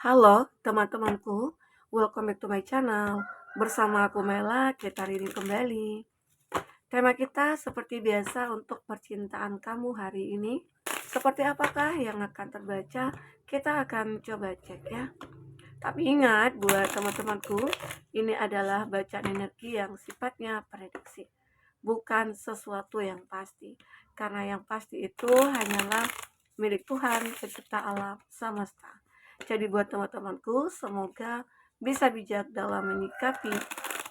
Halo teman-temanku, welcome back to my channel. Bersama aku Mela, kita reading kembali. Tema kita seperti biasa untuk percintaan kamu hari ini. Seperti apakah yang akan terbaca? Kita akan coba cek ya. Tapi ingat buat teman-temanku, ini adalah bacaan energi yang sifatnya prediksi, bukan sesuatu yang pasti. Karena yang pasti itu hanyalah milik Tuhan, pencipta alam semesta. Jadi buat teman-temanku, semoga bisa bijak dalam menyikapi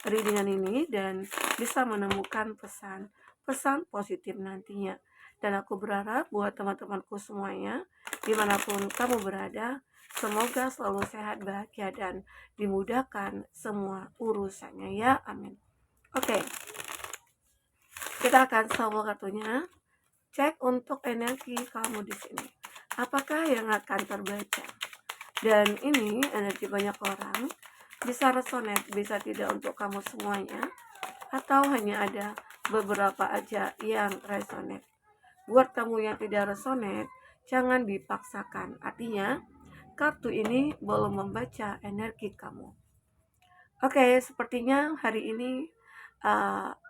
readingan ini dan bisa menemukan pesan positif nantinya. Dan aku berharap buat teman-temanku semuanya, dimanapun kamu berada, semoga selalu sehat, bahagia, dan dimudahkan semua urusannya ya, amin. Oke, kita akan sama kartunya. Cek untuk energi kamu di sini. Apakah yang akan terbaca? Dan ini energi banyak orang, bisa resonate, bisa tidak untuk kamu semuanya, atau hanya ada beberapa aja yang resonate. Buat kamu yang tidak resonate, jangan dipaksakan. Artinya, kartu ini belum membaca energi kamu. Oke, sepertinya hari ini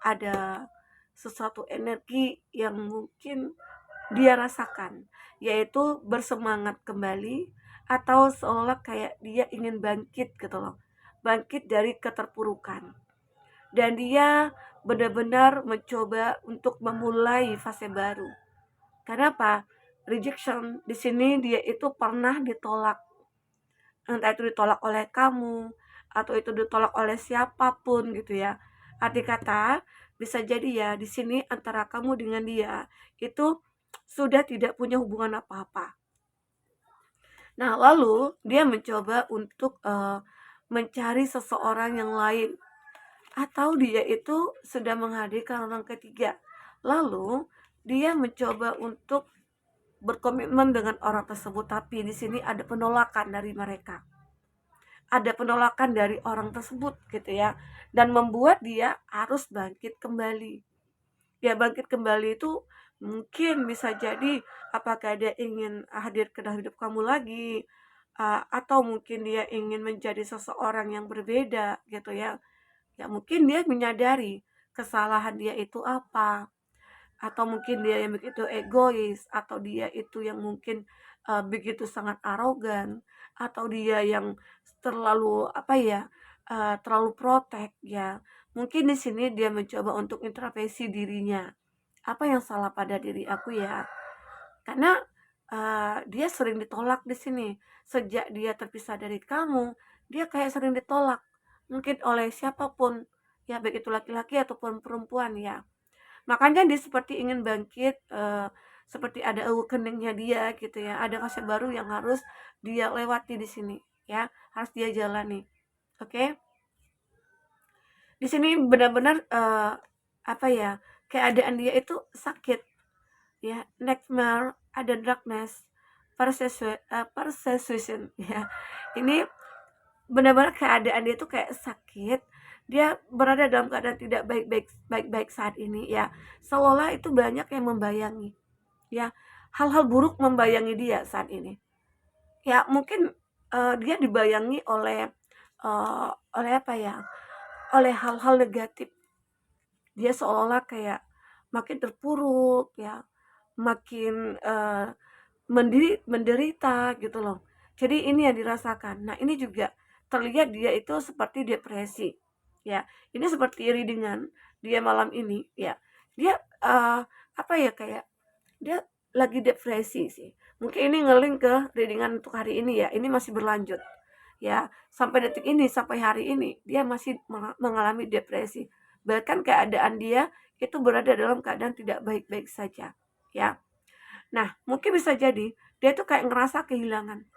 ada sesuatu energi yang mungkin dia rasakan, yaitu bersemangat kembali atau seolah kayak dia ingin bangkit gitu loh. Bangkit dari keterpurukan. Dan dia benar-benar mencoba untuk memulai fase baru. Karena apa? Rejection di sini dia itu pernah ditolak. Entah itu ditolak oleh kamu atau itu ditolak oleh siapapun gitu ya. Arti kata bisa jadi ya di sini antara kamu dengan dia itu sudah tidak punya hubungan apa-apa. Nah, lalu dia mencoba untuk mencari seseorang yang lain atau dia itu sudah menghadirkan orang ketiga. Lalu dia mencoba untuk berkomitmen dengan orang tersebut, tapi di sini ada penolakan dari mereka. Ada penolakan dari orang tersebut gitu ya. Dan membuat dia harus bangkit kembali. Ya bangkit kembali itu mungkin bisa jadi apakah dia ingin hadir ke dalam hidup kamu lagi, atau mungkin dia ingin menjadi seseorang yang berbeda gitu ya. Ya mungkin dia menyadari kesalahan dia itu apa, atau mungkin dia yang begitu egois, atau dia itu yang mungkin begitu sangat arogan, atau dia yang terlalu apa ya, terlalu protek ya. Mungkin di sini dia mencoba untuk introspeksi dirinya. Apa yang salah pada diri aku ya? Karena dia sering ditolak di sini. Sejak dia terpisah dari kamu, dia kayak sering ditolak. Mungkin oleh siapapun, ya baik itu laki-laki ataupun perempuan ya. Makanya dia seperti ingin bangkit, seperti ada awakening-nya dia gitu ya. Ada fase baru yang harus dia lewati di sini ya, harus dia jalani. Oke. Di sini benar-benar apa ya? Keadaan dia itu sakit ya, nightmare, ada darkness, persecution ya. Ini benar-benar keadaan dia tuh kayak sakit, dia berada dalam keadaan tidak baik-baik saat ini ya, seolah itu banyak yang membayangi ya, hal-hal buruk membayangi dia saat ini ya. Mungkin dia dibayangi oleh apa ya, oleh hal-hal negatif. Dia seolah kayak makin terpuruk ya, makin menderita gitu loh. Jadi ini yang dirasakan. Nah, ini juga terlihat dia itu seperti depresi. Ya, ini seperti readingan dia malam ini ya. Dia apa ya, kayak dia lagi depresi sih. Mungkin ini ngeling ke readingan untuk hari ini ya. Ini masih berlanjut. Ya, sampai detik ini, sampai hari ini dia masih mengalami depresi. Bahkan keadaan dia itu berada dalam keadaan tidak baik-baik saja. Ya. Nah, mungkin bisa jadi dia tuh kayak ngerasa kehilangan,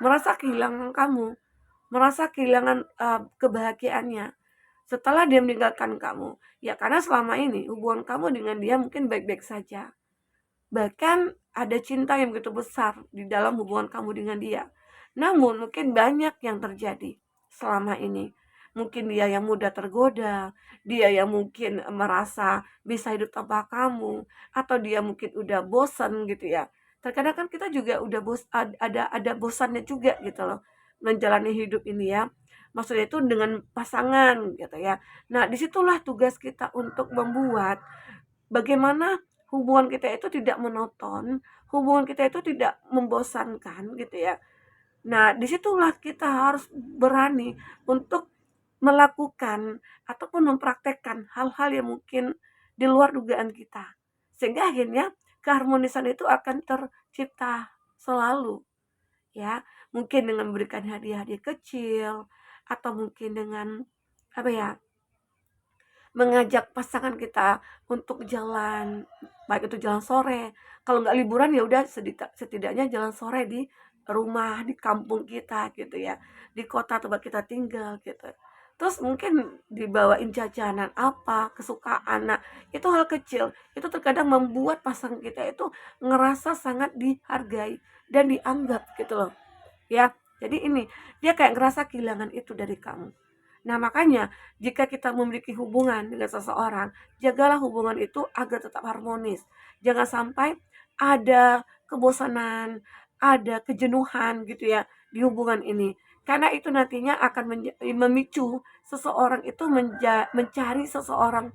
merasa kehilangan kamu, merasa kehilangan kebahagiaannya setelah dia meninggalkan kamu. Ya karena selama ini hubungan kamu dengan dia mungkin baik-baik saja. Bahkan ada cinta yang begitu besar di dalam hubungan kamu dengan dia. Namun mungkin banyak yang terjadi selama ini. Mungkin dia yang mudah tergoda, dia yang mungkin merasa bisa hidup tanpa kamu, atau dia mungkin udah bosan gitu ya. Terkadang kan kita juga udah ada bosannya juga gitu loh. menjalani hidup ini ya. Maksudnya itu dengan pasangan gitu ya. Nah, disitulah tugas kita untuk membuat bagaimana hubungan kita itu tidak monoton, hubungan kita itu tidak membosankan gitu ya. Nah, disitulah kita harus berani untuk melakukan ataupun mempraktekkan hal-hal yang mungkin di luar dugaan kita. Sehingga akhirnya keharmonisan itu akan tercipta selalu ya. Mungkin dengan memberikan hadiah-hadiah kecil atau mungkin dengan apa ya? Mengajak pasangan kita untuk jalan, baik itu jalan sore, kalau nggak liburan ya udah setidaknya jalan sore di rumah, di kampung kita gitu ya, di kota tempat kita tinggal gitu. Terus mungkin dibawain jajanan apa, kesukaan. Nah, itu hal kecil, itu terkadang membuat pasangan kita itu ngerasa sangat dihargai dan dianggap gitu loh, ya. Jadi ini, dia kayak ngerasa kehilangan itu dari kamu. Nah, makanya jika kita memiliki hubungan dengan seseorang, jagalah hubungan itu agar tetap harmonis. Jangan sampai ada kebosanan, ada kejenuhan gitu ya di hubungan ini. Karena itu nantinya akan memicu seseorang itu mencari seseorang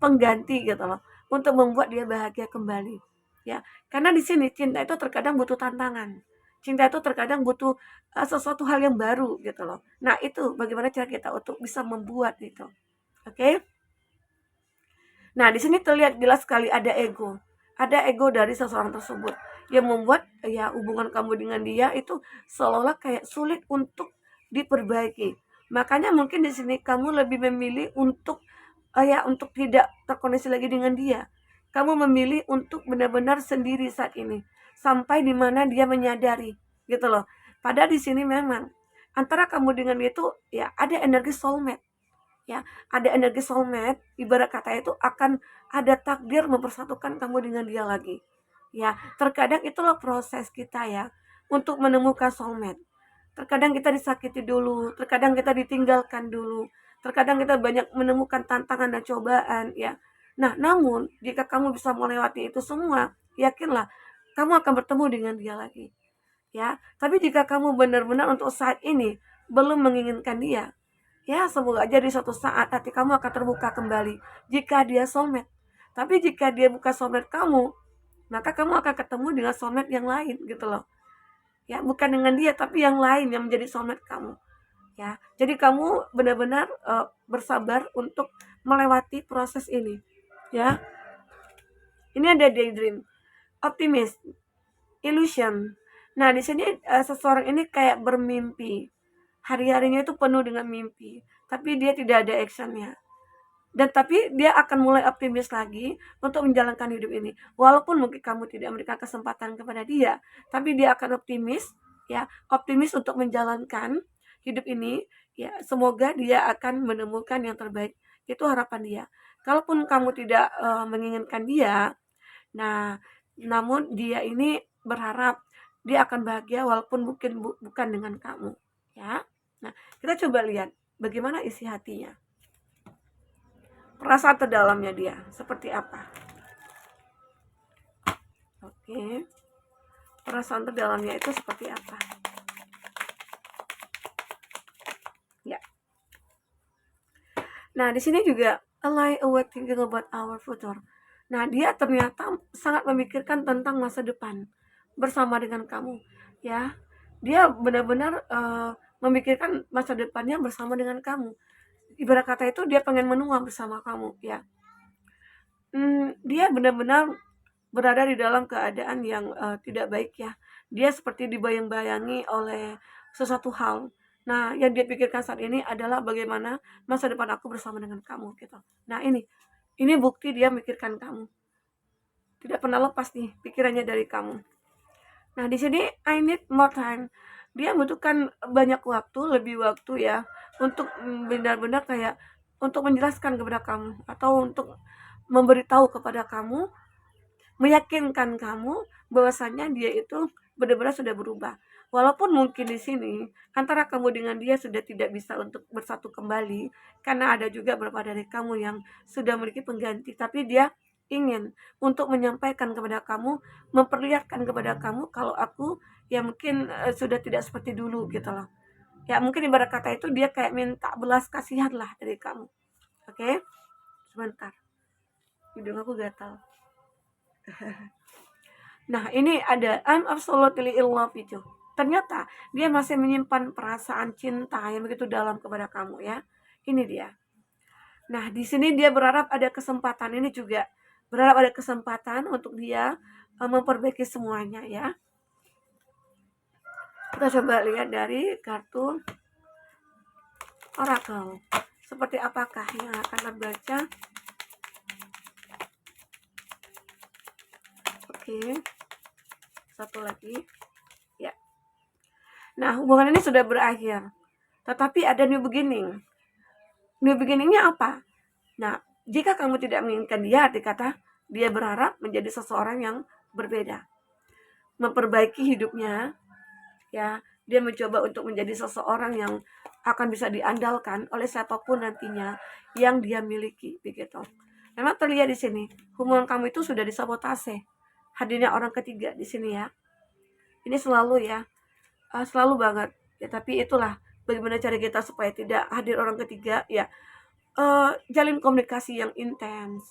pengganti gitu loh, untuk membuat dia bahagia kembali. Ya, karena di sini cinta itu terkadang butuh tantangan. Cinta itu terkadang butuh sesuatu hal yang baru gitu loh. Nah, itu bagaimana cara kita untuk bisa membuat itu. Oke? Nah, di sini terlihat jelas sekali ada ego. Ada ego dari seseorang tersebut yang membuat ya hubungan kamu dengan dia itu seolah-olah kayak sulit untuk diperbaiki. Makanya mungkin di sini kamu lebih memilih untuk ya untuk tidak terkoneksi lagi dengan dia. Kamu memilih untuk benar-benar sendiri saat ini sampai di mana dia menyadari gitu loh. Padahal di sini memang antara kamu dengan dia itu ya ada energi soulmate ya, ada energi soulmate, ibarat kata itu akan ada takdir mempersatukan kamu dengan dia lagi. Ya, terkadang itulah proses kita ya untuk menemukan soulmate. Terkadang kita disakiti dulu, terkadang kita ditinggalkan dulu, terkadang kita banyak menemukan tantangan dan cobaan ya. Nah, namun jika kamu bisa melewati itu semua, yakinlah kamu akan bertemu dengan dia lagi. Ya, tapi jika kamu benar-benar untuk saat ini belum menginginkan dia, ya, semoga aja di suatu saat hati kamu akan terbuka kembali jika dia soulmate. Tapi jika dia bukan soulmate kamu, maka kamu akan ketemu dengan soulmate yang lain gitu loh. Ya, bukan dengan dia tapi yang lain yang menjadi soulmate kamu. Ya, jadi kamu benar-benar bersabar untuk melewati proses ini. Ya, ini ada daydream, optimis, illusion. Nah, di sini seseorang ini kayak bermimpi. Hari-harinya itu penuh dengan mimpi, tapi dia tidak ada actionnya. Dan tapi dia akan mulai optimis lagi untuk menjalankan hidup ini. Walaupun mungkin kamu tidak memberikan kesempatan kepada dia, tapi dia akan optimis, ya, optimis untuk menjalankan hidup ini. Ya, semoga dia akan menemukan yang terbaik. Itu harapan dia. Kalaupun kamu tidak menginginkan dia, nah, namun dia ini berharap dia akan bahagia walaupun mungkin bukan dengan kamu, ya. Nah, kita coba lihat bagaimana isi hatinya. Perasaan terdalamnya dia seperti apa? Oke. Perasaan terdalamnya itu seperti apa? Ya. Nah, di sini juga lie awake thinking about our future. Nah, dia ternyata sangat memikirkan tentang masa depan bersama dengan kamu, ya. Dia benar-benar memikirkan masa depannya bersama dengan kamu. Ibarat kata itu dia pengen menua bersama kamu, ya. Dia benar-benar berada di dalam keadaan yang tidak baik ya. Dia seperti dibayang-bayangi oleh sesuatu hal. Nah, yang dia pikirkan saat ini adalah bagaimana masa depan aku bersama dengan kamu gitu. Nah, ini bukti dia mikirkan kamu. Tidak pernah lepas nih pikirannya dari kamu. Nah, di sini I need more time. Dia membutuhkan banyak waktu, lebih waktu ya, untuk benar-benar kayak untuk menjelaskan kepada kamu atau untuk memberitahu kepada kamu, meyakinkan kamu bahwasanya dia itu benar-benar sudah berubah. Walaupun mungkin di sini antara kamu dengan dia sudah tidak bisa untuk bersatu kembali karena ada juga beberapa dari kamu yang sudah memiliki pengganti, tapi dia ingin untuk menyampaikan kepada kamu, memperlihatkan kepada kamu kalau aku ya mungkin sudah tidak seperti dulu gitu loh. Ya mungkin ibarat kata itu dia kayak minta belas kasihan lah dari kamu. Oke? Sebentar. Hidung aku gatal. Nah, ini ada I'm absolutely in love with you. Ternyata dia masih menyimpan perasaan cinta yang begitu dalam kepada kamu ya. Ini dia. Nah, di sini dia berharap ada kesempatan ini juga. Berharap ada kesempatan untuk dia memperbaiki semuanya ya. Kita coba lihat dari kartu Oracle. Seperti apakah yang akan terbaca? Oke. Satu lagi. Ya. Nah, hubungan ini sudah berakhir. Tetapi ada new beginning. New beginningnya apa? Nah, jika kamu tidak menginginkan dia, arti kata dia berharap menjadi seseorang yang berbeda. Memperbaiki hidupnya, ya. Dia mencoba untuk menjadi seseorang yang akan bisa diandalkan oleh siapapun nantinya yang dia miliki, begitu. Memang terlihat di sini, hubungan kamu itu sudah disabotase. Hadirnya orang ketiga di sini ya. Ini selalu ya, selalu banget. Ya, tapi itulah bagaimana cara kita supaya tidak hadir orang ketiga ya. Jalin komunikasi yang intens,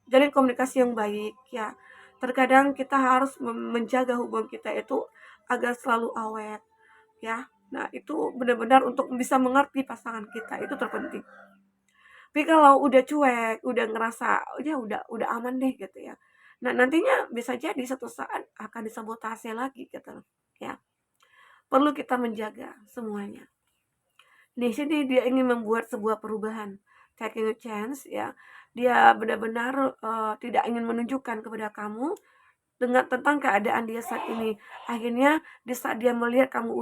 jalin komunikasi yang baik ya. Terkadang kita harus menjaga hubungan kita itu agar selalu awet ya. Nah, itu benar-benar untuk bisa mengerti pasangan kita itu terpenting. Tapi kalau udah cuek, udah ngerasa ya udah aman deh gitu ya. Nah, nantinya bisa jadi satu saat akan disabotase lagi gitu ya. Perlu kita menjaga semuanya. Di sini dia ingin membuat sebuah perubahan, taking a chance ya. Dia benar-benar tidak ingin menunjukkan kepada kamu tentang keadaan dia saat ini. Akhirnya di saat dia melihat kamu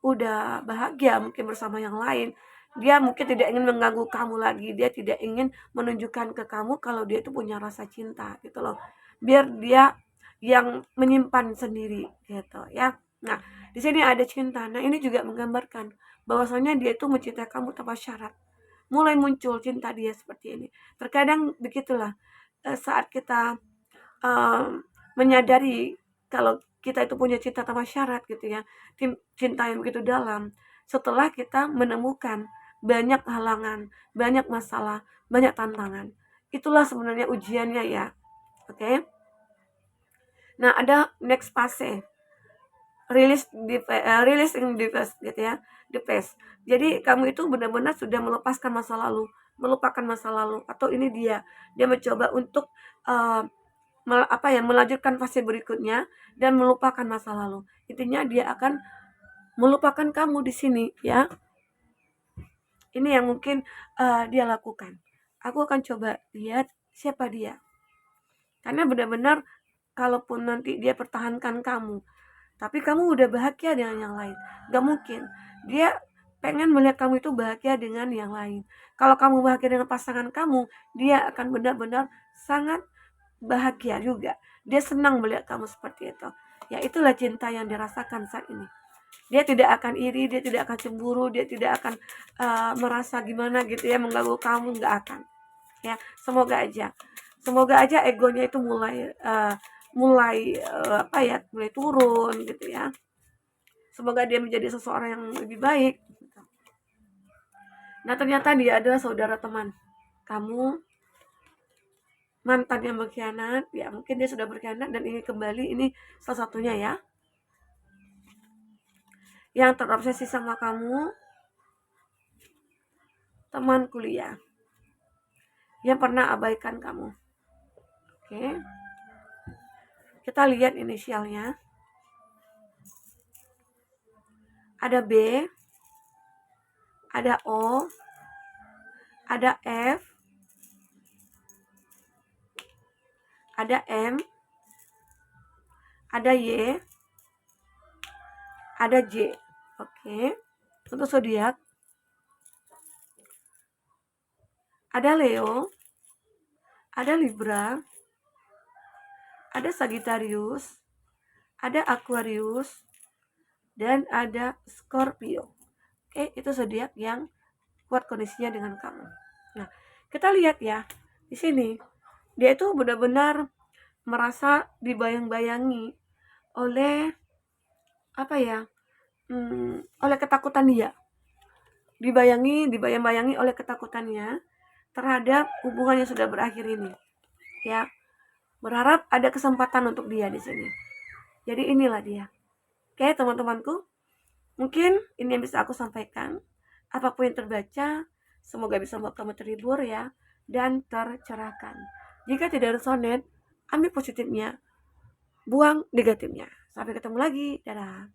udah bahagia mungkin bersama yang lain, dia mungkin tidak ingin mengganggu kamu lagi. Dia tidak ingin menunjukkan ke kamu kalau dia itu punya rasa cinta gitu loh. Biar dia yang menyimpan sendiri gitu ya. Nah, di sini ada cinta. Nah, ini juga menggambarkan bahwasanya dia itu mencintai kamu tanpa syarat. Mulai muncul cinta dia seperti ini. Terkadang begitulah saat kita menyadari kalau kita itu punya cinta tanpa syarat gitu ya, cinta yang begitu dalam, setelah kita menemukan banyak halangan, banyak masalah, banyak tantangan. Itulah sebenarnya ujiannya ya. Oke. Nah, ada next fase. Releasing the past gitu ya. The past. Jadi kamu itu benar-benar sudah melepaskan masa lalu, melupakan masa lalu, atau ini dia mencoba untuk melanjutkan fase berikutnya dan melupakan masa lalu. Intinya dia akan melupakan kamu di sini ya. Ini yang mungkin dia lakukan. Aku akan coba lihat siapa dia. Karena benar-benar kalaupun nanti dia pertahankan kamu, tapi kamu udah bahagia dengan yang lain, gak mungkin. Dia pengen melihat kamu itu bahagia dengan yang lain. Kalau kamu bahagia dengan pasangan kamu, dia akan benar-benar sangat bahagia juga. Dia senang melihat kamu seperti itu. Ya, itulah cinta yang dirasakan saat ini. Dia tidak akan iri, dia tidak akan cemburu, dia tidak akan merasa gimana gitu ya, mengganggu kamu, nggak akan. Ya, semoga aja egonya itu mulai turun gitu ya. Semoga dia menjadi seseorang yang lebih baik. Nah, ternyata dia adalah saudara teman kamu, mantan yang berkhianat. Ya, mungkin dia sudah berkhianat dan ingin kembali. Ini salah satunya ya. Yang terobsesi sama kamu, teman kuliah yang pernah abaikan kamu. Oke. Kita lihat inisialnya. Ada B, ada O, ada F, ada M, ada Y, ada J. Oke. Untuk zodiak ada Leo, ada Libra, ada Sagittarius, ada Aquarius, dan ada Scorpio. Oke, itu zodiak yang kuat kondisinya dengan kamu. Nah, kita lihat ya, di sini dia itu benar-benar merasa dibayang-bayangi oleh oleh ketakutan dia. Dibayang-bayangi oleh ketakutannya terhadap hubungan yang sudah berakhir ini. Ya, berharap ada kesempatan untuk dia di sini. Jadi inilah dia. Oke, teman-temanku, mungkin ini yang bisa aku sampaikan. Apapun yang terbaca, semoga bisa membuat kamu terhibur ya, dan tercerahkan. Jika tidak resonate, ambil positifnya, buang negatifnya. Sampai ketemu lagi, dadah.